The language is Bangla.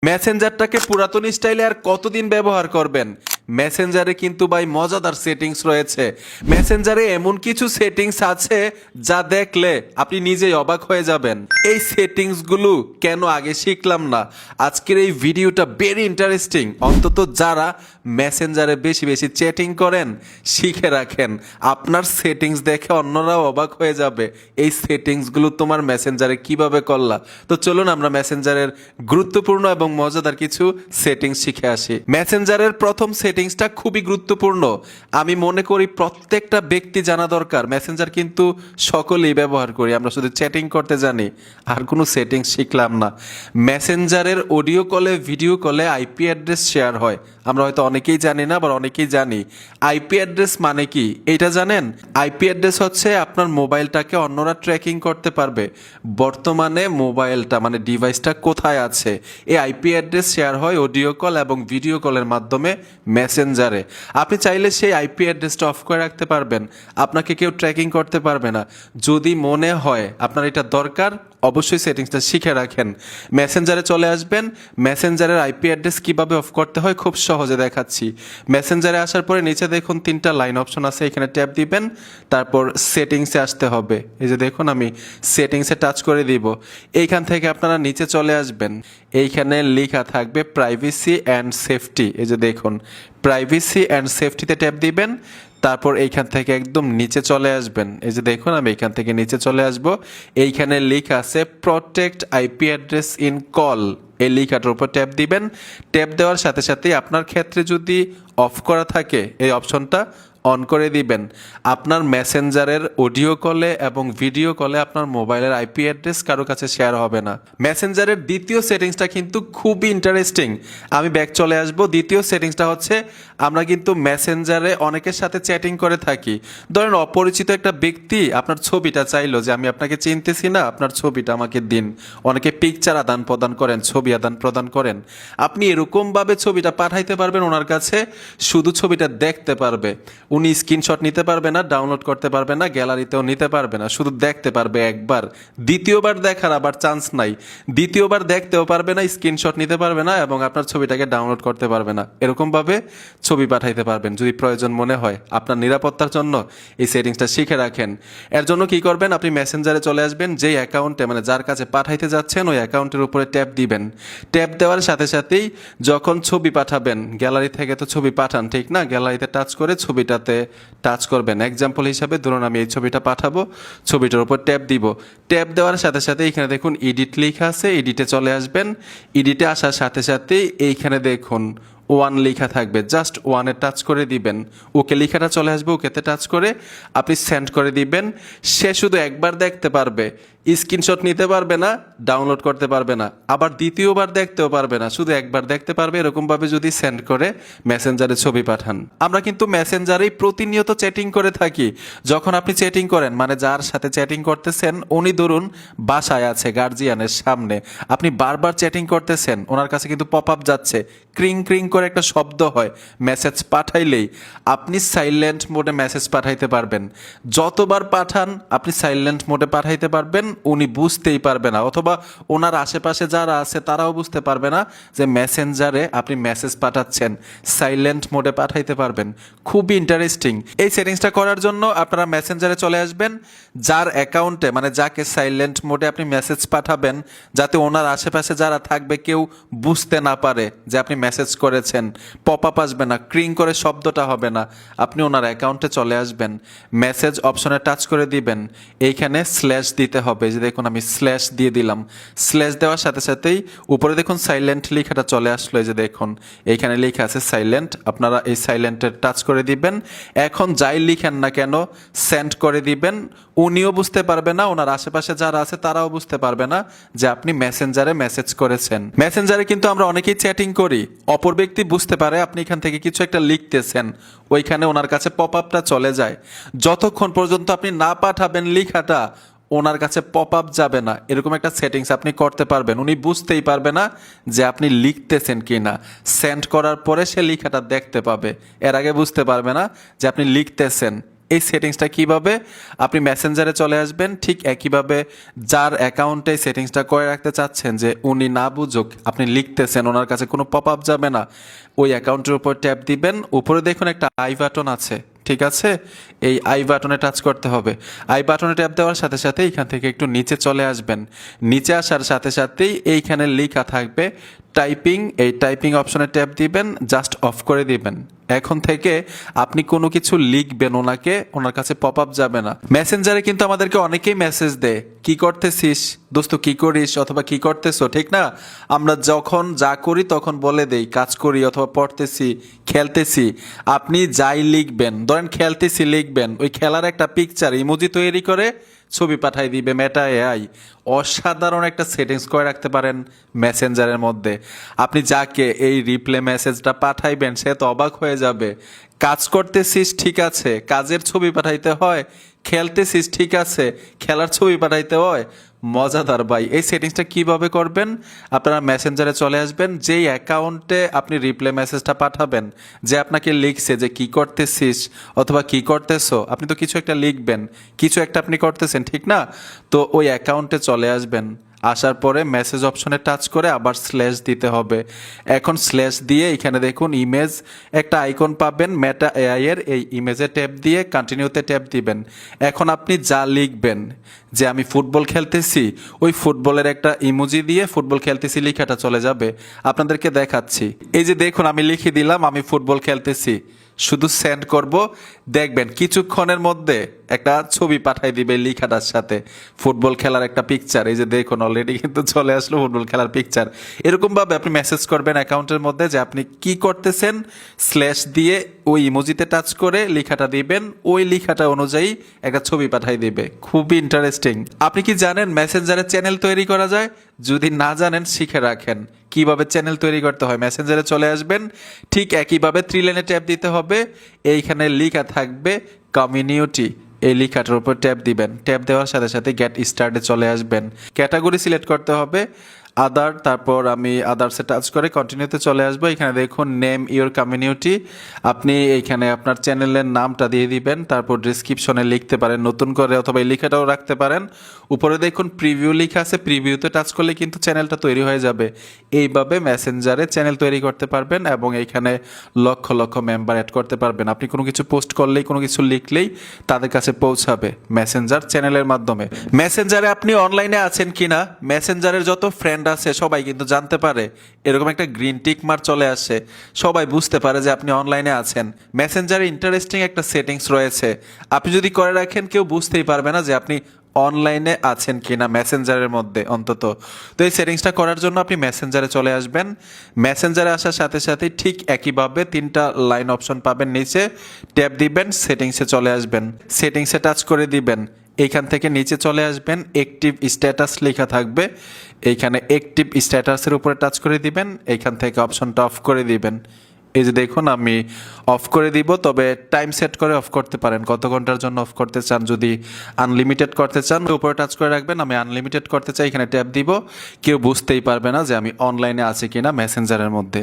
মেসেঞ্জারটাকে পুরাতন স্টাইলে আর কতদিন ব্যবহার করবেন? মেসেঞ্জারে কিন্তু ভাই মজাদার সেটিংস রয়েছে। মেসেঞ্জারে এমন কিছু সেটিংস আছে যা দেখলে আপনি নিজেই অবাক হয়ে যাবেন। এই সেটিংসগুলো কেন আগে শিখলাম না? আজকের এই ভিডিওটা ভেরি ইন্টারেস্টিং। অন্তত যারা মেসেঞ্জারে বেশি বেশি চ্যাটিং করেন শিখে রাখেন, আপনার সেটিংস দেখে অন্যরাও অবাক হয়ে যাবে। এই সেটিংসগুলো তোমার মেসেঞ্জারে কিভাবে করলা। তো চলুন আমরা মেসেঞ্জারের গুরুত্বপূর্ণ এবং মজাদার কিছু সেটিংস শিখে আসি। মেসেঞ্জারের প্রথম সেটিংসটা খুবই গুরুত্বপূর্ণ। আমি মনে করি প্রত্যেকটা ব্যক্তি জানা দরকার। মেসেঞ্জার কিন্তু সকলেই ব্যবহার করি, আমরা শুধু চ্যাটিং করতে জানি, আর কোনো সেটিংস শিখলাম না। মেসেঞ্জারের অডিও কলে ভিডিও কলে আইপি অ্যাড্রেস শেয়ার হয়। আমরা হয়তো অনেকেই জানি না, আবার অনেকেই জানি। আইপি অ্যাড্রেস মানে কি এইটা জানেন? আইপি অ্যাড্রেস হচ্ছে আপনার মোবাইলটাকে অন্যরা ট্র্যাকিং করতে পারবে, বর্তমানে মোবাইলটা মানে ডিভাইসটা কোথায় আছে। এই আইপি অ্যাড্রেস শেয়ার হয় অডিও কল এবং ভিডিও কলের মাধ্যমে মেসেঞ্জারে। আপনি চাইলে সেই আইপি অ্যাড্রেসটা অফ করে রাখতে পারবেন, আপনাকে কেউ ট্র্যাকিং করতে পারবে না। যদি মনে হয় আপনার এটা দরকার, অবশ্যই সেটিংসটা শিখে রাখেন। মেসেঞ্জারে চলে আসবেন। মেসেঞ্জারের আইপি অ্যাড্রেস কীভাবে অফ করতে হয় খুব সহজে দেখাচ্ছি। মেসেঞ্জারে আসার পরে নিচে দেখুন 3টা লাইন অপশন আছে, এখানে ট্যাপ দিবেন, তারপর সেটিংসে আসতে হবে। এই যে দেখুন আমি সেটিংসে টাচ করে দিব। এইখান থেকে আপনারা নিচে চলে আসবেন, এইখানে লেখা থাকবে প্রাইভেসি অ্যান্ড সেফটি। এই যে দেখুন প্রাইভেসি অ্যান্ড সেফটিতে ট্যাপ দিবেন, তারপর এইখান থেকে একদম নিচে চলে আসবেন। এই যে দেখুন আমি এইখান থেকে নিচে চলে আসব, এইখানে লেখা আছে protect IP address in call. এই লেখাটার উপর ট্যাপ দিবেন। ট্যাপ দেওয়ার সাথে সাথেই আপনার ক্ষেত্রে যদি অফ করা থাকে এই অপশনটা অন করে দিবেন। আপনার মেসেঞ্জারের অডিও কলে এবং ভিডিও কলে আপনার মোবাইলের আইপি অ্যাড্রেস কারো কাছে শেয়ার হবে না। মেসেঞ্জারের দ্বিতীয় সেটিংসটা কিন্তু খুবই ইন্টারেস্টিং। আমি ব্যাক চলে আসব। দ্বিতীয় সেটিংসটা হচ্ছে আমরা কিন্তু মেসেঞ্জারে অনেকের সাথে চ্যাটিং করে থাকি। ধরেন অপরিচিত একটা ব্যক্তি আপনার ছবিটা চাইলো যে আমি আপনাকে চিনতেছি না, আপনার ছবিটা আমাকে দিন। অনেকে পিকচার আদান প্রদান করেন, ছবি আদান প্রদান করেন। আপনি এরকমভাবে ছবিটা পাঠাইতে পারবেন ওনার কাছে, শুধু ছবিটা দেখতে পারবে। উনি স্ক্রিনশট নিতে পারবে না, ডাউনলোড করতে পারবে না, গ্যালারিতেও নিতে পারবে না, শুধু দেখতে পারবে একবার। দ্বিতীয়বার দেখার আবার চান্স নাই। দ্বিতীয়বার দেখতেও পারবে না, স্ক্রিনশট নিতে পারবে না, এবং আপনার ছবিটাকে ডাউনলোড করতে পারবে না। এরকমভাবে ছবি পাঠাইতে পারবেন যদি প্রয়োজন মনে হয়। আপনার নিরাপত্তার জন্য এই সেটিংসটা শিখে রাখেন। এর জন্য কি করবেন, আপনি মেসেঞ্জারে চলে আসবেন, যেই অ্যাকাউন্টে মানে যার কাছে পাঠাইতে যাচ্ছেন ওই অ্যাকাউন্টের উপরে ট্যাপ দিবেন। ট্যাপ দেওয়ার সাথে সাথেই যখন ছবি পাঠাবেন, গ্যালারি থেকে তো ছবি পাঠান ঠিক না, গ্যালারিতে টাচ করে ছবিটাতে টাচ করবেন। এক্সাম্পল হিসাবে ধরুন আমি এই ছবিটা পাঠাবো, ছবিটার উপর ট্যাপ দিব। ট্যাপ দেওয়ার সাথে সাথে এইখানে দেখুন এডিট লেখা আছে, এডিটে চলে আসবেন। এডিটে আসার সাথে সাথেই এইখানে দেখুন 1 লেখা থাকবে, জাস্ট 1-এ টাচ করে দিবেন। ওকে লেখাটা চলে আসবে, ওকেতে টাচ করে আপনি সেন্ড করে দিবেন। সে শুধু একবার দেখতে পারবে, স্ক্রিনশট নিতে পারবে না, ডাউনলোড করতে পারবে না, আবার দ্বিতীয়বার দেখতেও পারবে না, শুধু একবার দেখতে পারবে। এরকমভাবে যদি সেন্ড করে মেসেঞ্জারে ছবি পাঠান। আমরা কিন্তু মেসেঞ্জারেই প্রতিনিয়ত চ্যাটিং করে থাকি। যখন আপনি চ্যাটিং করেন মানে যার সাথে চ্যাটিং করতেছেন উনি ধরুন বাসায় আছে গার্জিয়ানের সামনে, আপনি বারবার চ্যাটিং করতেছেন, ওনার কাছে কিন্তু পপ আপ যাচ্ছে, ক্রিং ক্রিং করে একটা শব্দ হয়। মেসেজ পাঠাইলেই আপনি সাইলেন্ট মোডে মেসেজ পাঠাইতে পারবেন। যতবার পাঠান আপনি সাইলেন্ট মোডে পাঠাইতে পারবেন, উনি বুঝতেই পারবে না, অথবা ওনার আশেপাশে যারা আছে তারাও বুঝতে পারবে না যে মেসেঞ্জারে আপনি মেসেজ পাঠাচ্ছেন। সাইলেন্ট মোডে পাঠাইতে পারবেন। খুবই ইন্টারেস্টিং। এই সেটিংসটা করার জন্য আপনারা মেসেঞ্জারে চলে আসবেন, যার অ্যাকাউন্টে মানে যাকে সাইলেন্ট মোডে আপনি মেসেজ পাঠাবেন, যাতে ওনার আশেপাশে যারা থাকবে কেউ বুঝতে না পারে যে আপনি মেসেজ করেছেন। পপ আপ আসবে না, ক্রিং করে শব্দটা হবে না। আপনি ওনার অ্যাকাউন্টে চলে আসবেন, মেসেজ অপশনে টাচ করে দিবেন, এইখানে স্ল্যাশ দিতে হবে। যে দেখুন আমি স্ল্যাশ দিয়ে দিলাম। স্ল্যাশ দেওয়ার সাথে সাথেই উপরে দেখুন সাইলেন্ট লেখাটা চলে আসলো। এই যে দেখুন এইখানে লেখা আছে সাইলেন্ট, আপনারা এই সাইলেন্টের টাচ করে দিবেন। এখন যাই লিখেন না কেন সেন্ড করে দিবেন। উনিও বুঝতে পারবে না, ওনার আশেপাশে যারা আছে তারাও বুঝতে পারবে না যে আপনি মেসেঞ্জারে মেসেজ করেছেন। মেসেঞ্জারে কিন্তু আমরা অনেকেই চ্যাটিং করি, অপর ব্যক্তি বুঝতে পারে আপনি এখান থেকে কিছু একটা লিখতেছেন, ওইখানে ওনার কাছে পপ আপটা চলে যায়। যতক্ষণ পর্যন্ত আপনি না পাঠাবেন লেখাটা, ওনার কাছে পপ আপ যাবে না। এরকম একটা সেটিংস আপনি করতে পারবেন। উনি বুঝতেই পারবে না যে আপনি লিখতেছেন কি না। সেন্ড করার পরে সে লেখাটা দেখতে পাবে, এর আগে বুঝতে পারবে না যে আপনি লিখতেছেন। এই সেটিংসটা কিভাবে আপনি মেসেঞ্জারে চলে আসবেন, ঠিক একইভাবে যার অ্যাকাউন্টে সেটিংসটা করে রাখতে চাচ্ছেন যে উনি না বুঝুক, আপনি লিখতেছেন ওনার কাছে কোনো পপ আপ যাবে না, ওই অ্যাকাউন্টের উপর ট্যাপ দিবেন, উপরে দেখুন একটা আই বাটন আছে, ঠিক আছে, এই আই বাটনে টাচ করতে হবে। আই বাটনে ট্যাপ দেওয়ার সাথে সাথে এইখান থেকে একটু নিচে চলে আসবেন, নিচে আসার সাথে সাথেই এইখানে লেখা থাকবে টাইপিং, এই টাইপিং অপশনে ট্যাপ দিবেন, জাস্ট অফ করে দিবেন। এখন থেকে আপনি কোনো কিছু লিখবেন ওনাকে, ওনার কাছে পপ আপ যাবে না। মেসেঞ্জারে কিন্তু আমাদেরকে অনেকেই মেসেজ দেয়, কি করতেছিস দোস্ত, কি করিস, অথবা কি করতেছো, ঠিক না? আমরা যখন যা করি তখন বলে দেই কাজ করি অথবা পড়তেছি, খেলতেছি। আপনি যাই লিখবেন, ধরেন খেলতেছি লিখবেন, ওই খেলার একটা পিকচার ইমোজি তৈরি করে ছবি পাঠাই দিবে মেটা এআই। অসাধারণ একটা সেটিংস করে রাখতে পারেন মেসেঞ্জারের মধ্যে। আপনি যাকে এই রিপ্লে মেসেজটা পাঠাইবেন সে তো অবাক হয়ে যাবে। কাজ করতেছিস, ঠিক আছে, কাজের ছবি পাঠাইতে হয়, খেলতেছিস, ঠিক আছে, খেলার ছবি পাঠাইতে হয়। মজাদার ভাই। এই সেটিংসটা কিভাবে করবেন, আপনারা মেসেঞ্জারে চলে আসবেন, যেই অ্যাকাউন্টে আপনি রিপ্লে মেসেজটা পাঠাবেন, যে আপনাকে লিখছে যে কি করতেছিস অথবা কি করতেছো, আপনি তো কিছু একটা লিখবেন, কিছু একটা আপনি করতেছেন, ঠিক না? তো ওই অ্যাকাউন্টে চলে আসবেন, আসার পরে মেসেজ অপশনে টাচ করে আবার স্ল্যাশ দিতে হবে। এখন স্ল্যাশ দিয়ে এখানে দেখুন ইমেজ একটা আইকন পাবেন মেটা এআই এর, এই ইমেজে ট্যাপ দিয়ে কন্টিনিউতে ট্যাপ দিবেন। এখন আপনি যা লিখবেন, যে আমি ফুটবল খেলতেছি, ওই ফুটবলের একটা ইমোজি দিয়ে ফুটবল খেলতেছি লেখাটা চলে যাবে। আপনাদেরকে দেখাচ্ছি, এই যে দেখুন আমি লিখে দিলাম আমি ফুটবল খেলতেছি, শুধু সেন্ড করব, দেখবেন কিছুক্ষণের মধ্যে একটা ছবি পাঠাই দিবে লেখাটার সাথে, ফুটবল খেলার একটা পিকচার। এই যে দেখুন অলরেডি কিন্তু চলে আসলো ফুটবল খেলার পিকচার। এরকমভাবে আপনি মেসেজ করবেন অ্যাকাউন্টের মধ্যে যে আপনি কি করতেছেন, স্ল্যাশ দিয়ে ওই ইমোজিতে টাচ করে লেখাটা দিবেন, ওই লেখাটা অনুযায়ী একটা ছবি পাঠাই দিবে। খুবই ইন্টারেস্টিং। আপনি কি জানেন মেসেঞ্জারে চ্যানেল তৈরি করা যায়? যদি না জানেন শিখে রাখেন কিভাবে চ্যানেল তৈরি করতে হয়। মেসেঞ্জারে চলে আসবেন, ঠিক একইভাবে থ্রি লাইনে ট্যাপ দিতে হবে, এইখানে লেখা থাকবে কমিউনিটি, এই লেখাটার উপর ট্যাপ দিবেন। ট্যাপ দেওয়ার সাথে সাথে গেট স্টার্টে চলে আসবেন, ক্যাটাগরি সিলেক্ট করতে হবে আদার, তারপর আমি আদার্সে টাচ করে কন্টিনিউতে চলে আসবো। এখানে দেখুন নেম ইওর কমিউনিটি, আপনি এইখানে আপনার চ্যানেলের নামটা দিয়ে দিবেন, তারপর ডিসক্রিপশনে লিখতে পারেন নতুন করে, অথবা এই লেখাটাও রাখতে পারেন। উপরে দেখুন প্রিভিউ লেখা আছে, প্রিভিউতে টাচ করলে কিন্তু চ্যানেলটা তৈরি হয়ে যাবে। এইভাবে মেসেঞ্জারে চ্যানেল তৈরি করতে পারবেন এবং এইখানে লক্ষ লক্ষ মেম্বার অ্যাড করতে পারবেন। আপনি কোনো কিছু পোস্ট করলেই, কোনো কিছু লিখলেই তাদের কাছে পৌঁছাবে মেসেঞ্জার চ্যানেলের মাধ্যমে। মেসেঞ্জারে আপনি অনলাইনে আছেন কিনা, মেসেঞ্জারের যত ফ্রেন্ড আছে সবাই কিন্তু জানতে পারে। এরকম একটা গ্রিন টিক মার্ক চলে আসে, সবাই বুঝতে পারে যে আপনি অনলাইনে আছেন। মেসেঞ্জারে ইন্টারেস্টিং একটা সেটিংস রয়েছে, আপনি যদি করে রাখেন কেউ বুঝতেই পারবে না যে আপনি অনলাইনে আছেন কিনা মেসেঞ্জারের মধ্যে অন্তত। তো এই সেটিংসটা করার জন্য আপনি মেসেঞ্জারে চলে আসবেন। মেসেঞ্জারে আসার সাথে সাথে ঠিক একইভাবে তিনটা লাইন অপশন পাবেন, নিচে ট্যাপ দিবেন, সেটিংসে চলে আসবেন, সেটিংসে টাচ করে দিবেন। এইখান থেকে নিচে চলে আসবেন, অ্যাক্টিভ স্ট্যাটাস লেখা থাকবে, এইখানে অ্যাক্টিভ স্ট্যাটাসের উপরে টাচ করে দিবেন, এইখান থেকে অপশনটা অফ করে দিবেন। এই যে দেখুন আমি অফ করে দিব, তবে টাইম সেট করে অফ করতে পারেন, কত ঘন্টার জন্য অফ করতে চান। যদি আনলিমিটেড করতে চান উপরে টাচ করে রাখবেন, আমি আনলিমিটেড করতে চাই, এখানে ট্যাপ দিব, কেউ বুঝতেই পারবে না যে আমি অনলাইনে আছি কিনা মেসেঞ্জারের মধ্যে।